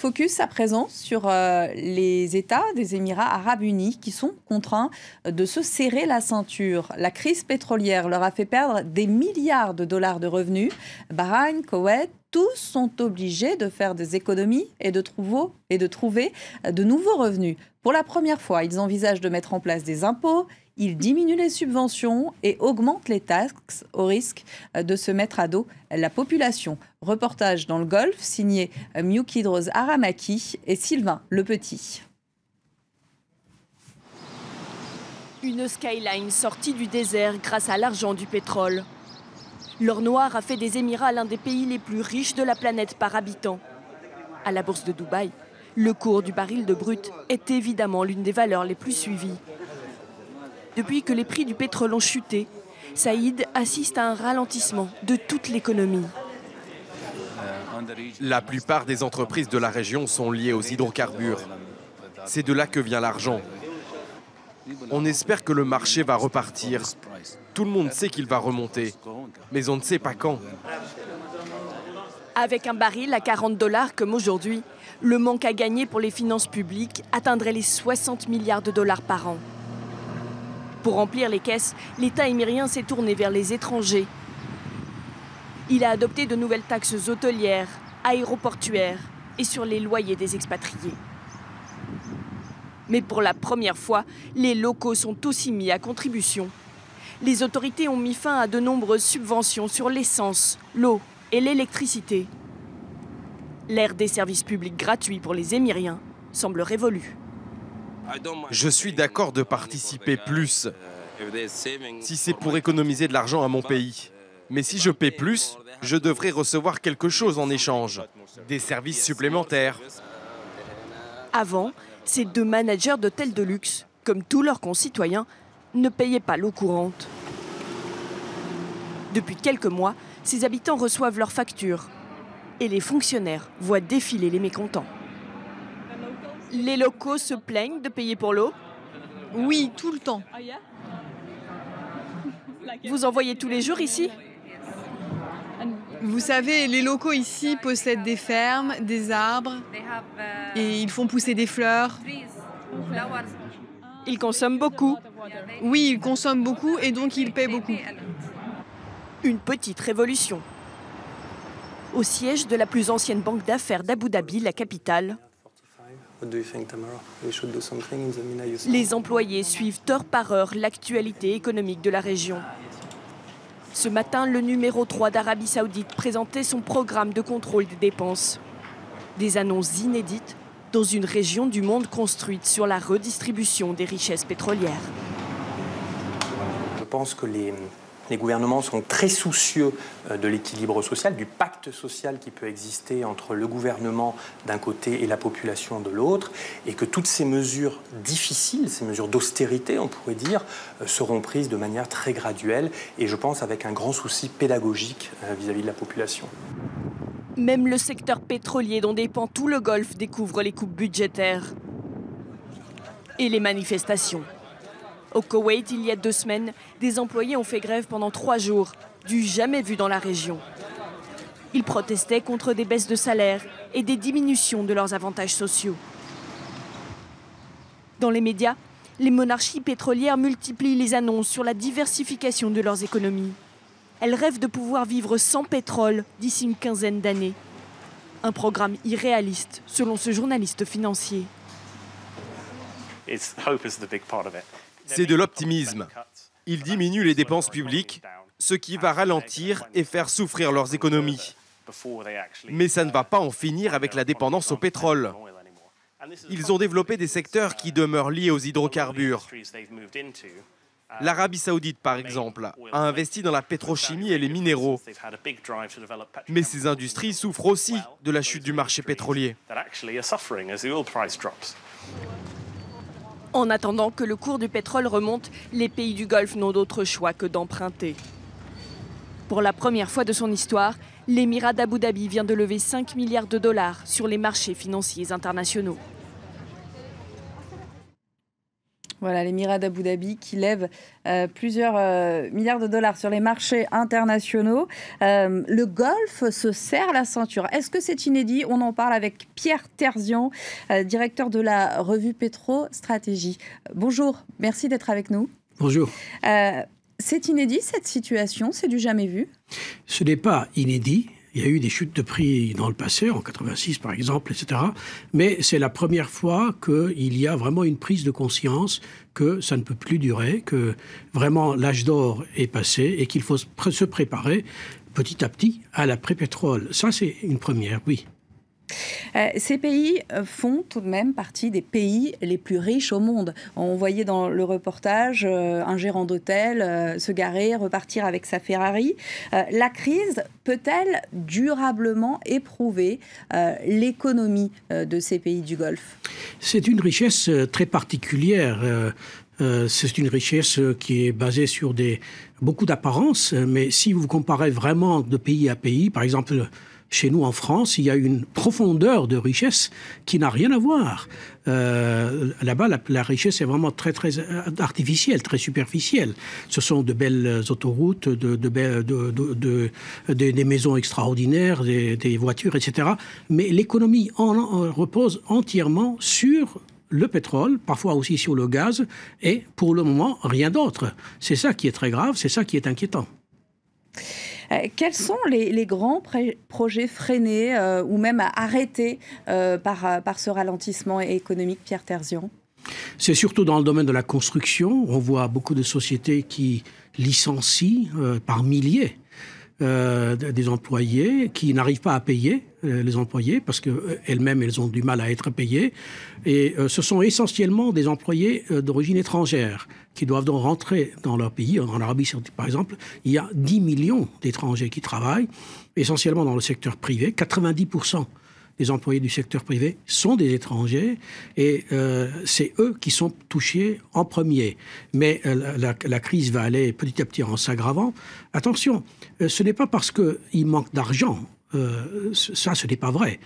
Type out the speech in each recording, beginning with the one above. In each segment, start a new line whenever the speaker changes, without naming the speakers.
Focus à présent sur les États des Émirats arabes unis qui sont contraints de se serrer la ceinture. La crise pétrolière leur a fait perdre des milliards de dollars de revenus. Bahreïn, Koweït, tous sont obligés de faire des économies et de trouver de nouveaux revenus. Pour la première fois, ils envisagent de mettre en place des impôts. Ils diminuent les subventions et augmentent les taxes au risque de se mettre à dos la population. Reportage dans le Golfe signé Miukidros Aramaki et Sylvain Lepetit.
Une skyline sortie du désert grâce à l'argent du pétrole. L'or noir a fait des Émirats l'un des pays les plus riches de la planète par habitant. À la bourse de Dubaï, le cours du baril de brut est évidemment l'une des valeurs les plus suivies. Depuis que les prix du pétrole ont chuté, Saïd assiste à un ralentissement de toute l'économie.
La plupart des entreprises de la région sont liées aux hydrocarbures. C'est de là que vient l'argent. On espère que le marché va repartir. Tout le monde sait qu'il va remonter, mais on ne sait pas quand.
Avec un baril à 40 $ comme aujourd'hui, le manque à gagner pour les finances publiques atteindrait les 60 milliards de dollars par an. Pour remplir les caisses, l'État émirien s'est tourné vers les étrangers. Il a adopté de nouvelles taxes hôtelières, aéroportuaires et sur les loyers des expatriés. Mais pour la première fois, les locaux sont aussi mis à contribution. Les autorités ont mis fin à de nombreuses subventions sur l'essence, l'eau et l'électricité. L'ère des services publics gratuits pour les Émiriens semble révolue.
Je suis d'accord de participer plus, si c'est pour économiser de l'argent à mon pays. Mais si je paie plus, je devrais recevoir quelque chose en échange, des services supplémentaires.
Avant, ces deux managers d'hôtels de luxe, comme tous leurs concitoyens, ne payaient pas l'eau courante. Depuis quelques mois, ces habitants reçoivent leurs factures et les fonctionnaires voient défiler les mécontents. Les locaux se plaignent de payer pour l'eau?
Oui, tout le temps.
Vous en voyez tous les jours ici?
Vous savez, les locaux ici possèdent des fermes, des arbres, et ils font pousser des fleurs.
Ils consomment beaucoup.
Oui, ils consomment beaucoup et donc ils paient beaucoup.
Une petite révolution. Au siège de la plus ancienne banque d'affaires d'Abu Dhabi, la capitale, les employés suivent heure par heure l'actualité économique de la région. Ce matin, le numéro 3 d'Arabie Saoudite présentait son programme de contrôle des dépenses. Des annonces inédites dans une région du monde construite sur la redistribution des richesses pétrolières.
Je pense que les gouvernements sont très soucieux de l'équilibre social, du pacte social qui peut exister entre le gouvernement d'un côté et la population de l'autre, et que toutes ces mesures difficiles, ces mesures d'austérité, on pourrait dire, seront prises de manière très graduelle, et je pense avec un grand souci pédagogique vis-à-vis de la population.
Même le secteur pétrolier dont dépend tout le Golfe découvre les coupes budgétaires et les manifestations. Au Koweït, il y a 2 semaines, des employés ont fait grève pendant 3 jours, du jamais vu dans la région. Ils protestaient contre des baisses de salaire et des diminutions de leurs avantages sociaux. Dans les médias, les monarchies pétrolières multiplient les annonces sur la diversification de leurs économies. Elles rêvent de pouvoir vivre sans pétrole d'ici une quinzaine d'années. Un programme irréaliste, selon ce journaliste financier.
C'est de l'optimisme. Ils diminuent les dépenses publiques, ce qui va ralentir et faire souffrir leurs économies. Mais ça ne va pas en finir avec la dépendance au pétrole. Ils ont développé des secteurs qui demeurent liés aux hydrocarbures. L'Arabie Saoudite, par exemple, a investi dans la pétrochimie et les minéraux. Mais ces industries souffrent aussi de la chute du marché pétrolier.
En attendant que le cours du pétrole remonte, les pays du Golfe n'ont d'autre choix que d'emprunter. Pour la première fois de son histoire, l'émirat d'Abu Dhabi vient de lever 5 milliards de dollars sur les marchés financiers internationaux.
Voilà, l'Émirat d'Abu Dhabi qui lève plusieurs milliards de dollars sur les marchés internationaux. Le Golfe se serre la ceinture. Est-ce que c'est inédit? On en parle avec Pierre Terzian, directeur de la revue Petro Stratégie. Bonjour, merci d'être avec nous.
Bonjour.
C'est inédit cette situation? C'est du jamais vu?
Ce n'est pas inédit. Il y a eu des chutes de prix dans le passé, en 86 par exemple, etc. Mais c'est la première fois qu'il y a vraiment une prise de conscience que ça ne peut plus durer, que vraiment l'âge d'or est passé et qu'il faut se préparer petit à petit à l'après-pétrole. Ça, c'est une première, oui.
Ces pays font tout de même partie des pays les plus riches au monde. On voyait dans le reportage un gérant d'hôtel se garer, repartir avec sa Ferrari. La crise peut-elle durablement éprouver l'économie de ces pays du Golfe? C'est une richesse très particulière.
C'est une richesse qui est basée sur beaucoup d'apparences, mais si vous comparez vraiment de pays à pays, par exemple, chez nous en France, il y a une profondeur de richesse qui n'a rien à voir. Là-bas, la richesse est vraiment très, très artificielle, très superficielle. Ce sont de belles autoroutes, des maisons extraordinaires, des voitures, etc. Mais l'économie repose entièrement sur le pétrole, parfois aussi sur le gaz, et pour le moment, rien d'autre. C'est ça qui est très grave, c'est ça qui est inquiétant.
Quels sont les grands projets freinés ou même arrêtés par ce ralentissement économique, Pierre Terzian?
C'est surtout dans le domaine de la construction. On voit beaucoup de sociétés qui licencient par milliers des employés qui n'arrivent pas à payer les employés parce qu'elles-mêmes, elles ont du mal à être payées. Et ce sont essentiellement des employés d'origine étrangère qui doivent donc rentrer dans leur pays. En Arabie Saoudite, par exemple, il y a 10 millions d'étrangers qui travaillent, essentiellement dans le secteur privé. 90% des employés du secteur privé sont des étrangers et c'est eux qui sont touchés en premier. Mais la crise va aller petit à petit en s'aggravant. Attention, ce n'est pas parce qu'il manque d'argent. Ça, ce n'est pas vrai.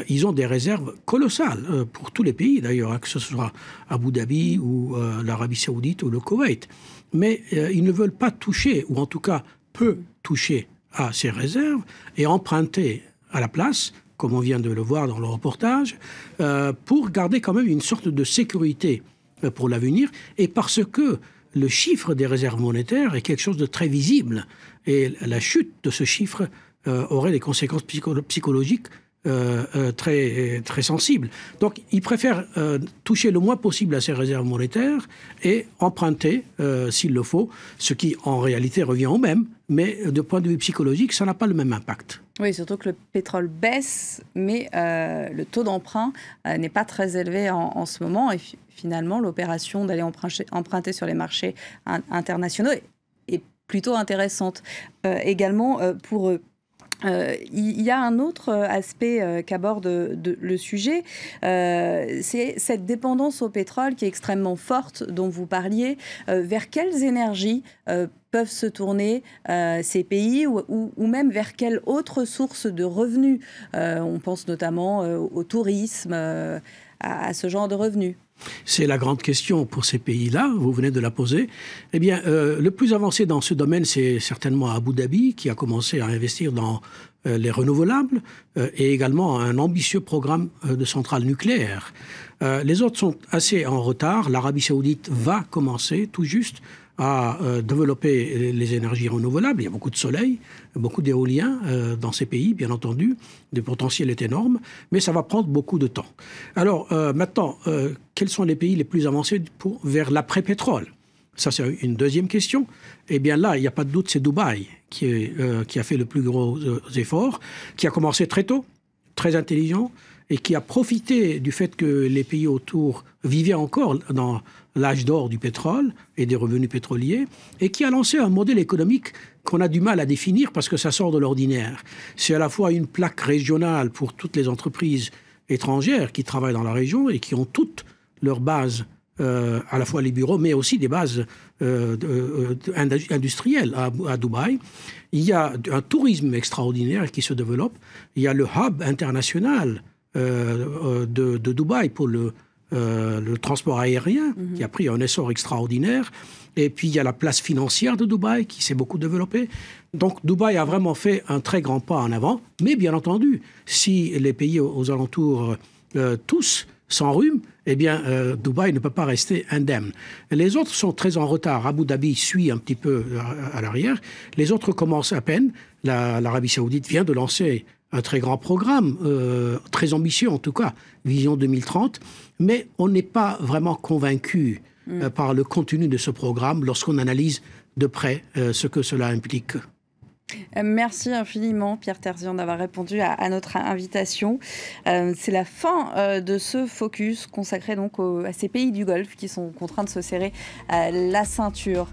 Ils ont des réserves colossales pour tous les pays, d'ailleurs, que ce soit Abu Dhabi ou l'Arabie Saoudite ou le Koweït. Mais ils ne veulent pas toucher, ou en tout cas peu toucher à ces réserves et emprunter à la place, comme on vient de le voir dans le reportage, pour garder quand même une sorte de sécurité pour l'avenir, et parce que le chiffre des réserves monétaires est quelque chose de très visible, et la chute de ce chiffre aurait des conséquences psychologiques très, très sensibles. Donc, ils préfèrent toucher le moins possible à ces réserves monétaires et emprunter, s'il le faut, ce qui, en réalité, revient au même, mais de point de vue psychologique, ça n'a pas le même impact.
Oui, surtout que le pétrole baisse, mais le taux d'emprunt n'est pas très élevé en ce moment. Et finalement, l'opération d'aller emprunter sur les marchés internationaux est plutôt intéressante. Également, pour eux. Il y a un autre aspect qu'aborde le sujet, c'est cette dépendance au pétrole qui est extrêmement forte, dont vous parliez. Vers quelles énergies peuvent se tourner ces pays ou même vers quelle autre source de revenus? On pense notamment au tourisme, à ce genre de revenus.
C'est la grande question pour ces pays-là, vous venez de la poser. Eh bien, le plus avancé dans ce domaine, c'est certainement Abu Dhabi, qui a commencé à investir dans les renouvelables et également un ambitieux programme de centrales nucléaires. Les autres sont assez en retard. L'Arabie Saoudite va commencer tout juste à développer les énergies renouvelables. Il y a beaucoup de soleil, beaucoup d'éolien dans ces pays, bien entendu. Le potentiel est énorme, mais ça va prendre beaucoup de temps. Alors maintenant, quels sont les pays les plus avancés vers l'après-pétrole? Ça, c'est une deuxième question. Eh bien là, il n'y a pas de doute, c'est Dubaï qui a fait le plus gros effort, qui a commencé très tôt, très intelligent, et qui a profité du fait que les pays autour vivaient encore dans l'âge d'or du pétrole et des revenus pétroliers, et qui a lancé un modèle économique qu'on a du mal à définir parce que ça sort de l'ordinaire. C'est à la fois une plaque régionale pour toutes les entreprises étrangères qui travaillent dans la région et qui ont toutes leurs bases, à la fois les bureaux, mais aussi des bases industrielles à Dubaï. Il y a un tourisme extraordinaire qui se développe. Il y a le hub international de Dubaï pour le transport aérien qui a pris un essor extraordinaire. Et puis, il y a la place financière de Dubaï qui s'est beaucoup développée. Donc, Dubaï a vraiment fait un très grand pas en avant. Mais bien entendu, si les pays aux alentours tous s'enrhument, eh bien, Dubaï ne peut pas rester indemne. Les autres sont très en retard. Abu Dhabi suit un petit peu à l'arrière. Les autres commencent à peine. L'Arabie Saoudite vient de lancer un très grand programme, très ambitieux en tout cas, Vision 2030. Mais on n'est pas vraiment convaincu par le contenu de ce programme lorsqu'on analyse de près ce que cela implique.
Merci infiniment, Pierre Terzian, d'avoir répondu à notre invitation. C'est la fin de ce focus consacré donc à ces pays du Golfe qui sont contraints de se serrer la ceinture.